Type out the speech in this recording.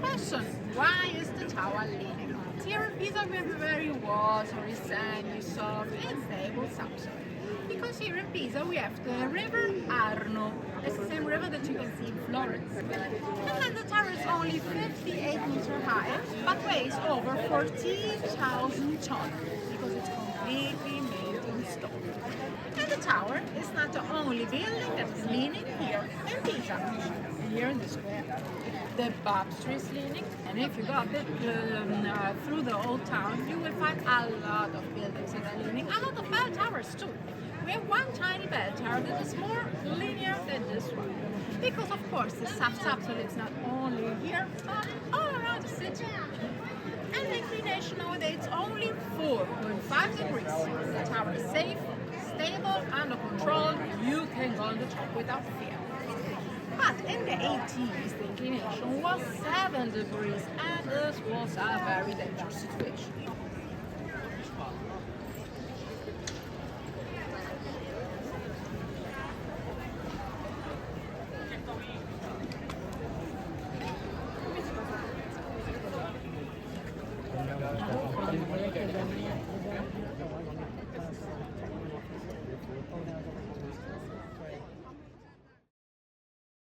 Question: why is the tower leaning? Here in Pisa we have a very watery, sandy, soft and stable subsoil. Because here in Pisa we have the river Arno. It's the same river that you can see in Florence. And then the tower is only 58 meters high, but weighs over 14,000 tons because it's completely made in stone. And the tower is not the only building that is leaning here in Pisa, here in the square. The baptistry is leaning, and if you go a bit through the old town, you will find a lot of buildings that are leaning, a lot of bell towers too. We have one tiny bell tower that is more linear than this one. Because of course the subsoil is not only here, but all around the city. And the inclination nowadays is only 4.5 degrees. The tower is safe, stable, under control. You can go on the top without fear. But in the 80s, the inclination was 7 degrees, and this was a very dangerous situation.